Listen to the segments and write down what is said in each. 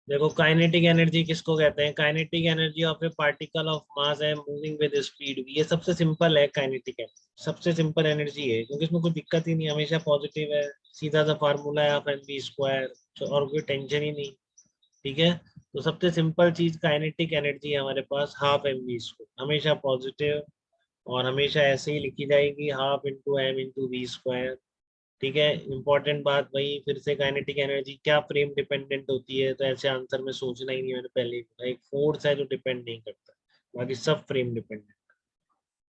देखो kinetic energy किसको कहते हैं? Kinetic energy of A particle of mass है मूविंग विद स्पीड। ये सबसे सिंपल है काइनेटिक एनर्जी, सबसे सिंपल एनर्जी है क्योंकि इसमें कोई दिक्कत ही नहीं, हमेशा पॉजिटिव है। सीधा सा फार्मूला है ऑफ एम वी स्क्वायर, और कोई टेंशन ही नहीं। ठीक है, तो सबसे सिंपल चीज काइनेटिक एनर्जी है हमारे पास, हाफ एम वी स्क्वायर, हमेशा पॉजिटिव और हमेशा ऐसे ही लिखी जाएगी, half into m into v square. ठीक है, इंपॉर्टेंट बात वही फिर से, काइनेटिक एनर्जी क्या फ्रेम डिपेंडेंट होती है? तो ऐसे आंसर में सोचना ही नहीं, मैंने पहले ही बोला, एक फोर्स है जो डिपेंड नहीं करता, बाकी सब फ्रेम डिपेंडेंट।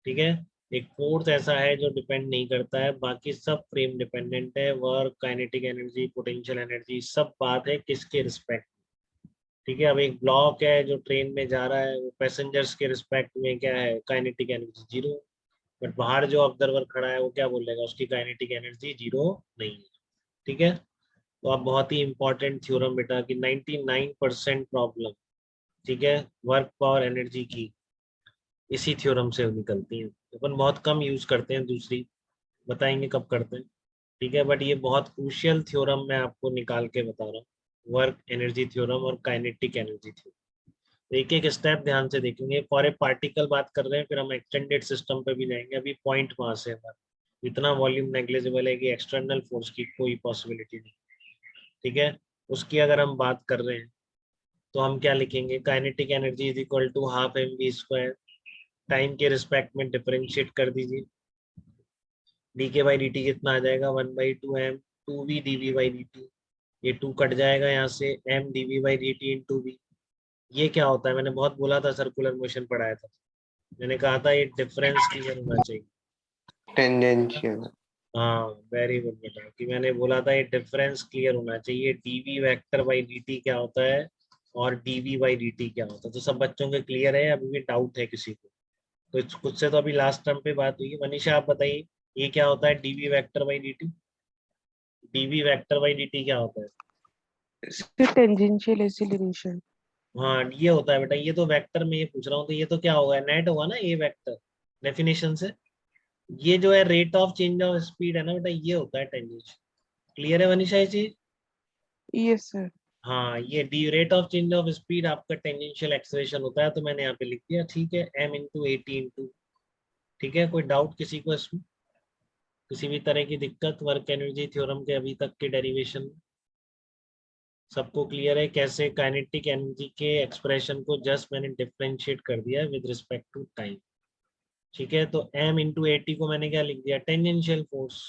ठीक है, एक फोर्स ऐसा है जो डिपेंड नहीं करता है, बाकी सब फ्रेम डिपेंडेंट है। Work, kinetic energy, potential energy, सब बात है किसके रिस्पेक्ट। ठीक है, अब एक ब्लॉक है जो ट्रेन में जा रहा है, वो पैसेंजर्स के रिस्पेक्ट में क्या है? Kinetic energy zero. बट बाहर जो ऑब्जर्वर खड़ा है वो क्या बोलेगा? उसकी काइनेटिक एनर्जी जीरो नहीं है। ठीक है, तो अब बहुत ही इंपॉर्टेंट थ्योरम बेटा कि 99% प्रॉब्लम, ठीक है, वर्क पावर एनर्जी की इसी थ्योरम से निकलती हैं। अपन बहुत कम यूज करते हैं, दूसरी बताएंगे कब करते हैं। ठीक है, बट ये बहुत क्रूशियल थ्योरम मैं आपको निकाल के बता रहा हूँ, वर्क एनर्जी थ्योरम और काइनेटिक एनर्जी थ्योरम। एक एक स्टेप ध्यान से देखेंगे। फॉर ए पार्टिकल बात कर रहे हैं, फिर हम एक्सटेंडेड सिस्टम पे भी जाएंगे। अभी पॉइंट मास है हमारा, इतना वॉल्यूम नेग्लिजिबल है कि एक्सटर्नल फोर्स की कोई पॉसिबिलिटी नहीं। ठीक है, उसकी अगर हम बात कर रहे हैं तो हम क्या लिखेंगे? Kinetic energy is equal to half m v square, time के रिस्पेक्ट में डिफरेंशिएट कर दीजिए। डी के बाई डी टी कितना आ जाएगा? 1/2 m, 2v dv by D T. ये 2 कट जाएगा यहाँ से, m dv by D T into v। ये क्या होता है? मैंने बहुत बोला था, सर्कुलर मोशन पढ़ाया था, मैंने कहा था ये डिफरेंस क्लियर होना चाहिए। टेंजेंशियल। हाँ वेरी गुड बेटा, कि मैंने बोला था ये डिफरेंस क्लियर होना चाहिए। डीवी वेक्टर बाई dt क्या होता है और डीवी बाई dt क्या होता है, तो सब बच्चों के क्लियर है? अभी भी डाउट है किसी को? तो कुछ से तो अभी लास्ट टर्म पे बात हुई है। मनीषा आप बताइए, ये क्या होता है dv vector by dt? Dv vector by dt क्या होता है? Tangential acceleration. हाँ ये होता है बेटा, ये तो वेक्टर में ये पूछ रहा हूँ, तो ये तो क्या होगा? नेट होगा ना ये वेक्टर, डेफिनेशन से। ये जो है rate of change of speed है ना बेटा, ये होता है टेंजेंशियल। क्लियर है मनीषा ये चीज? Yes sir. हाँ, ये D rate of change of speed आपका टेंजेंशियल एक्सेलरेशन होता है, तो मैंने यहाँ पे लिख दिया। ठीक है, m into A T into. ठीक है, कोई डाउट किसी को इसमें? किसी भी तरह की दिक्कत वर्क एनर्जी थ्योरम के अभी तक के डेरिवेशन में? सबको क्लियर है कैसे काइनेटिक एनर्जी के एक्सप्रेशन को जस्ट मैंने डिफरेंशिएट कर दिया विद रिस्पेक्ट टू टाइम। ठीक है, तो m इंटू ए टी को मैंने क्या लिख दिया? Tangential force.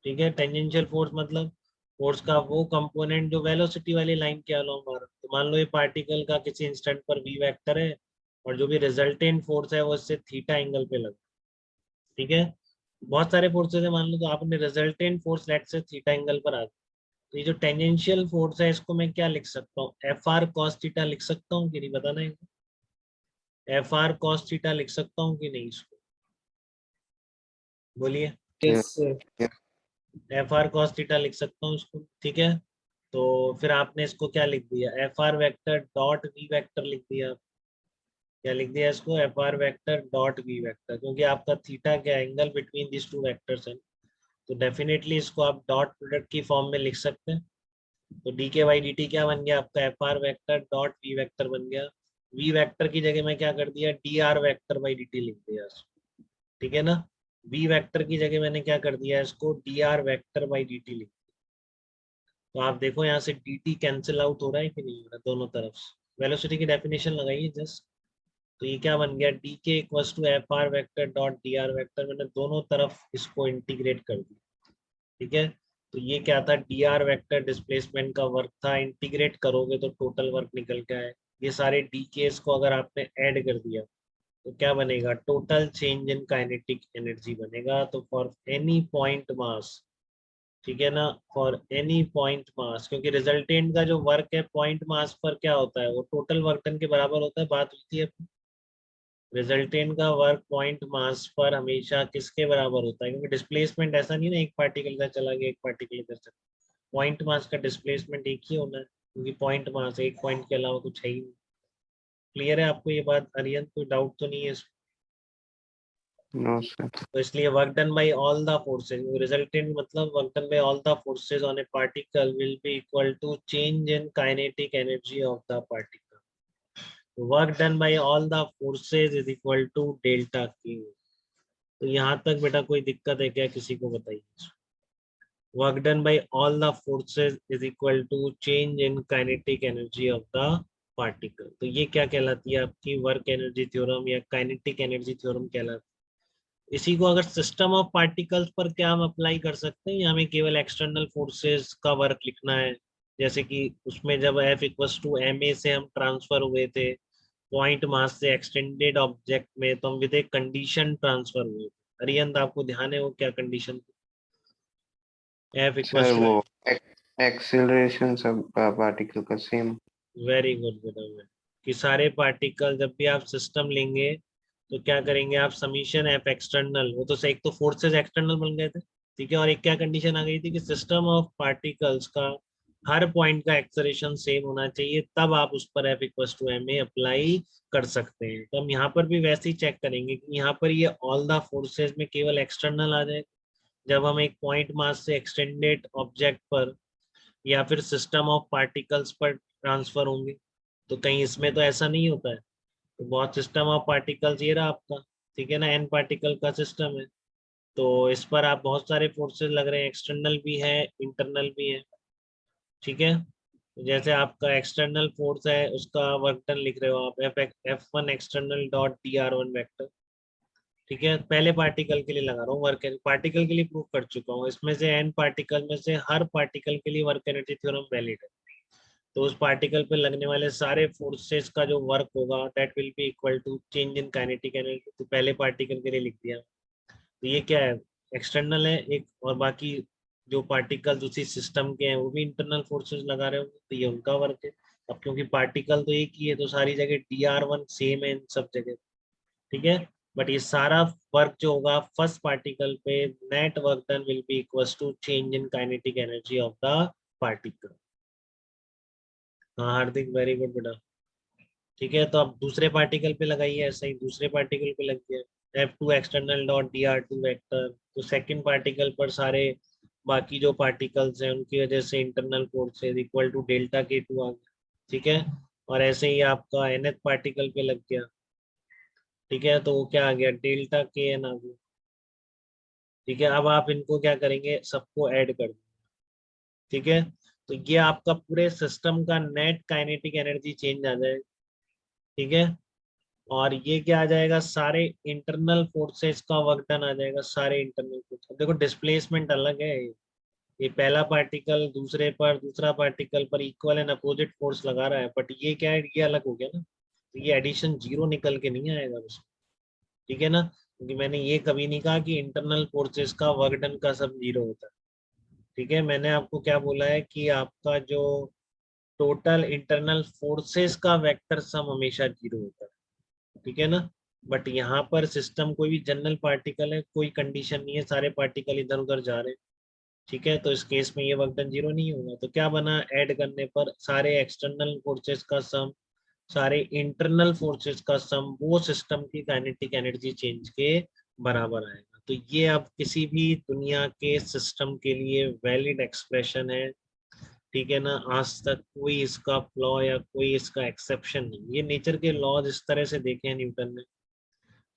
ठीक है, टेंजेंशियल फोर्स मतलब फोर्स का वो कंपोनेंट जो वेलोसिटी वाली लाइन के अलोंग आ रहा है। तो मान लो ये पार्टिकल का किसी इंस्टेंट पर v वेक्टर है, और जो भी रिजल्टेंट फोर्स है वो इससे थीटा एंगल पे लगा। ठीक है, बहुत सारे फोर्सेस है मान लो, तो आपने रिजल्टेंट फोर्स लेट से थीटा एंगल पर आ गया। तो ये जो टेंजेंशियल फोर्स है इसको मैं क्या लिख सकता हूँ? एफ आर कॉस थीटा लिख सकता हूँ कि नहीं, बताना है। एफ आर कॉस थीटा लिख सकता हूँ कि नहीं इसको? बोलिए। Yes sir. F R cos theta लिख सकता हूँ इसको। ठीक है, तो फिर आपने इसको क्या लिख दिया? F R vector dot v vector लिख दिया। क्या लिख दिया इसको? F R vector dot v vector, क्योंकि आपका थीटा क्या angle between this two vectors है, तो डेफिनेटली इसको आप डॉट प्रोडक्ट की फॉर्म में लिख सकते हैं। तो डी के बाई डी टी क्या बन गया आपका? F R vector dot v vector बन गया। वी वेक्टर की जगह मैं क्या कर दिया? D r vector by D T लिख दिया इसको। ठीक है ना, वी वेक्टर की जगह मैंने क्या कर दिया इसको? D r vector by D T लिख। तो आप देखो यहाँ से डी टी कैंसिल आउट हो रहा है कि नहीं हो रहा दोनों तरफ से? वेलोसिटी की डेफिनेशन लगाइए जस्ट। तो ये क्या बन गया? D K equals to F R vector dot d r vector, मैंने दोनों तरफ इसको इंटीग्रेट कर दिया। ठीक है, तो ये क्या था? डी आर वेक्टर डिस्प्लेसमेंट का वर्क था, इंटीग्रेट करोगे तो टोटल वर्क निकल के आए। ये सारे डी केस को अगर आपने ऐड कर दिया तो क्या बनेगा? Total change in kinetic energy बनेगा। तो फॉर एनी पॉइंट मास, ठीक है ना, फॉर एनी पॉइंट मास, क्योंकि रिजल्टेंट का जो वर्क है पॉइंट मास पर क्या होता है? वो टोटल वर्क डन के बराबर होता है, बात होती है। रिजल्टेंट का वर्क पॉइंट मास पर हमेशा किसके बराबर होता है? क्योंकि डिस्प्लेसमेंट ऐसा नहीं ना एक पार्टिकल का चला गया एक पार्टिकल इधर चला, पॉइंट मास का डिस्प्लेसमेंट एक ही होना है, क्योंकि पॉइंट मास एक पॉइंट के अलावा कुछ है ही नहीं। क्लियर है आपको ये बात? अरियन कोई डाउट तो नहीं है इसमें? No, sir. तो इसलिए work done by all the forces, resultant मतलब work done by all the forces on a particle will be equal to change in kinetic energy of the particle. Work done by all the forces is equal to delta Q. तो यहाँ तक बेटा कोई दिक्कत है क्या, किसी को बताइए. Work done by all the forces is equal to change in kinetic energy of the particle. तो ये क्या कहलाती है आपकी वर्क एनर्जी थ्योरम या काइनेटिक एनर्जी थ्योरम कहलाती है. इसी को अगर सिस्टम ऑफ पार्टिकल्स पर क्या हम अप्लाई कर सकते हैं, या हमें केवल एक्सटर्नल फोर्सेस का वर्क लिखना है. जैसे कि उसमें जब F इक्वल्स टू ma से हम ट्रांसफर हुए थे पॉइंट मास से एक्सटेंडेड ऑब्जेक्ट में, तो हम विद एक कंडीशन ट्रांसफर हुए थे. अरियंत आपको ध्यान है वो क्या कंडीशन थी? F सर इक्वल्स टू, वो एक्सेलरेशन सब पार्टिकल का सेम. वेरी गुड बेटा, कि सारे पार्टिकल जब भी आप सिस्टम लेंगे तो क्या करेंगे आप, समीशन एफ एक्सटर्नल, वो तो एक तो फोर्सेस एक्सटर्नल बन गए थे, ठीक है, और एक क्या कंडीशन आ गई थी कि सिस्टम ऑफ पार्टिकल्स का हर पॉइंट का एक्सेलरेशन सेम होना चाहिए, तब आप उस पर F equals to m a apply कर सकते हैं. तो हम यहाँ पर भी वैसे ही चेक करेंगे कि यहाँ पर ये ऑल द फोर्सेस में केवल एक्सटर्नल आ जाए जब हम एक पॉइंट मास से एक्सटेंडेड ऑब्जेक्ट पर या फिर सिस्टम ऑफ पार्टिकल्स पर ट्रांसफर होंगे. तो कहीं इसमें तो ऐसा नहीं होता है. तो बहुत सिस्टम ऑफ पार्टिकल्स ये रहा आपका, ठीक है ना, एन पार्टिकल का सिस्टम है. तो इस पर आप बहुत सारे फोर्सेस लग रहे हैं, एक्सटर्नल भी है इंटरनल भी है, ठीक है. तो जैसे आपका एक्सटर्नल फोर्स है उसका वर्क डन लिख रहे हो आप, F1 external dot dr1 vector, ठीक है. पहले पार्टिकल के लिए लगा रहा हूँ वर्क, पार्टिकल के लिए प्रूव कर चुका हूँ, इसमें से एन पार्टिकल में से हर पार्टिकल के लिए वर्क एनर्जी थ्योरम वैलिड है. तो उस पार्टिकल पे लगने वाले सारे फोर्सेस का जो वर्क होगा that will be equal to change in kinetic energy. तो पहले पार्टिकल के लिए लिख दिया. तो ये क्या है, एक्सटर्नल है एक, और बाकी जो पार्टिकल उसी सिस्टम के हैं वो भी इंटरनल फोर्सेस लगा रहे होंगे, तो ये उनका वर्क है. अब क्योंकि पार्टिकल तो एक ही है तो सारी जगह dr1 सेम है इन सब जगह, ठीक है. बट ये सारा वर्क जो होगा फर्स्ट पार्टिकल पे, net work done will be equals to change in kinetic energy of the particle. हाँ हार्दिक, वेरी गुड बेटा, ठीक है. तो अब दूसरे पार्टिकल पे लगाइए, ऐसा ही दूसरे पार्टिकल पे लग गया F2 external dot dr2 vector. तो सेकंड पार्टिकल पर सारे बाकी जो पार्टिकल्स हैं उनकी वजह से इंटरनल फोर्स है इक्वल टू डेल्टा K2 आ गया, ठीक है. और ऐसे ही आपका nth पार्टिकल पे लग गया, ठीक है. तो वो क्या आ गया, डेल्टा Kn आ गया, ठीक है. अब आप इनको क्या करेंगे, सबको ऐड कर देंगे, ठीक है. तो ये आपका पूरे सिस्टम का नेट काइनेटिक एनर्जी चेंज आ जाएगा, ठीक है. और ये क्या आ जाएगा, सारे इंटरनल फोर्सेस का वर्क डन आ जाएगा, सारे इंटरनल फोर्स. देखो डिस्प्लेसमेंट अलग है, ये पहला पार्टिकल दूसरे पर, दूसरा पार्टिकल पर इक्वल एंड अपोजिट फोर्स लगा रहा है, बट ये क्या है, ये अलग हो गया ना. तो ये एडिशन जीरो निकल के नहीं आएगा उसमें, ठीक है ना, क्योंकि मैंने ये कभी नहीं कहा कि इंटरनल फोर्सेस का वर्क डन का सब जीरो होता है, ठीक है. मैंने आपको क्या बोला है कि आपका जो टोटल इंटरनल फोर्सेस का वेक्टर सम हमेशा जीरो होता है, ठीक है ना. बट यहाँ पर सिस्टम कोई भी जनरल पार्टिकल है, कोई कंडीशन नहीं है, सारे पार्टिकल इधर उधर जा रहे हैं, ठीक है. तो इस केस में ये वर्क डन जीरो नहीं होगा. तो क्या बना, ऐड करने पर सारे एक्सटर्नल फोर्सेस का सम, सारे इंटरनल फोर्सेस का सम, वो सिस्टम की काइनेटिक एनर्जी चेंज के बराबर आएगा. तो ये अब किसी भी दुनिया के सिस्टम के लिए वैलिड एक्सप्रेशन है, ठीक है ना. आज तक कोई इसका फ्लॉ या कोई इसका एक्सेप्शन नहीं. ये नेचर के लॉज इस तरह से देखे हैं न्यूटन ने,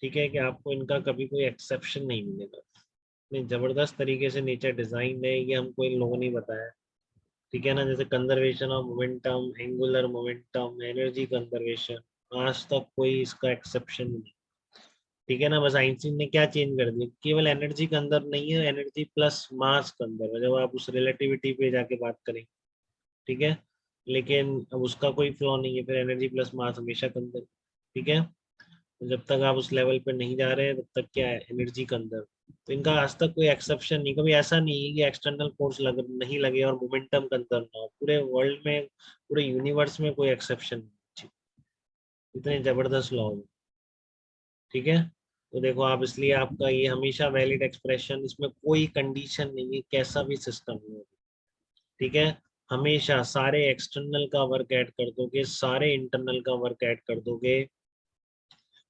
ठीक है, कि आपको इनका कभी कोई एक्सेप्शन नहीं मिलेगा. इतनी जबरदस्त तरीके से नेचर डिजाइन है, ये हमको इन लोगों ने बताया, ठीक है ना. जैसे conservation of momentum, angular momentum, energy conservation, आज तक कोई इसका एक्सेप्शन नहीं, ठीक है ना. बस आइंस्टीन ने क्या चेंज कर दिया, केवल एनर्जी के अंदर नहीं है, एनर्जी प्लस मास के अंदर है, जब आप उस रिलेटिविटी पे जाके बात करें, ठीक है. लेकिन अब उसका कोई फ्लॉ नहीं है, फिर एनर्जी प्लस मास हमेशा कंजर्व, ठीक है. तो जब तक आप उस लेवल पे नहीं जा रहे हैं तब तक क्या है, एनर्जी कंजर्व. तो इनका आज तक कोई एक्सेप्शन नहीं, कभी ऐसा नहीं है कि एक्सटर्नल फोर्स नहीं लगे और मोमेंटम कंजर्व ना हो. पूरे वर्ल्ड में, पूरे यूनिवर्स में कोई एक्सेप्शन नहीं, इतने जबरदस्त लॉ है, ठीक है. तो देखो आप, इसलिए आपका ये हमेशा वैलिड एक्सप्रेशन, इसमें कोई कंडीशन नहीं है कैसा भी सिस्टम हो, ठीक है. हमेशा सारे एक्सटर्नल का वर्क ऐड कर दोगे, सारे इंटरनल का वर्क ऐड कर दोगे,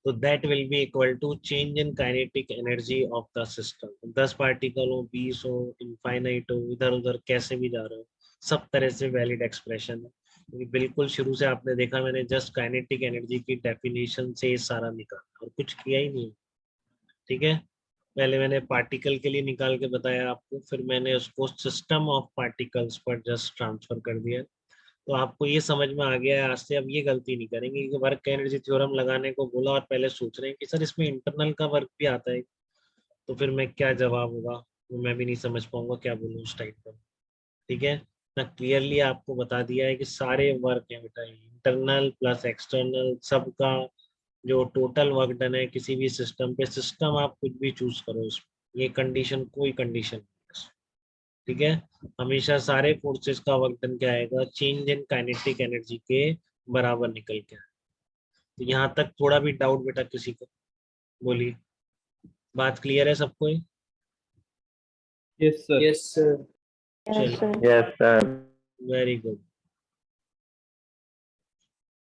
तो that will be equal to change in kinetic energy of the system. 10 particle हो, 20 हो, इनफाइनाइट हो, इधर उधर कैसे भी जा रहे हो, सब तरह से वैलिड एक्सप्रेशन है। क्योंकि बिल्कुल शुरू से आपने देखा मैंने जस्ट काइनेटिक एनर्जी की डेफिनेशन से ये सारा निकाला और कुछ किया ही नहीं। ठीक है, पहले मैंने पार्टिकल के लिए निकाल के बताया आपको, फिर मैंने उसको सिस्टम ऑफ पार्टिकल्स पर जस्ट ट्रांसफर कर दिया। तो आपको ये समझ में आ गया है, आज से अब ये गलती नहीं करेंगे कि वर्क एनर्जी थ्योरम लगाने को बोला और पहले सोच रहे हैं कि सर इसमें इंटरनल का वर्क भी आता है, तो फिर मैं क्या जवाब होगा वो मैं भी नहीं समझ पाऊंगा, क्या बोलूँ उस टाइम पर। ठीक है ना, क्लियरली आपको बता दिया है कि सारे वर्क है बेटा, इंटरनल प्लस एक्सटर्नल सबका जो टोटल वर्क डन है किसी भी सिस्टम पे, सिस्टम आप कुछ भी चूज करो उसमें, ये कंडीशन कोई कंडीशन नहीं है। ठीक है, हमेशा सारे फोर्सेस का वर्क डन क्या आएगा, चेंज इन काइनेटिक एनर्जी के बराबर निकल के आए। तो यहाँ तक थोड़ा भी डाउट बेटा किसी को, बोलिए, बात क्लियर है सबको? Yes, sir. चलिए, Yes, sir. Very good.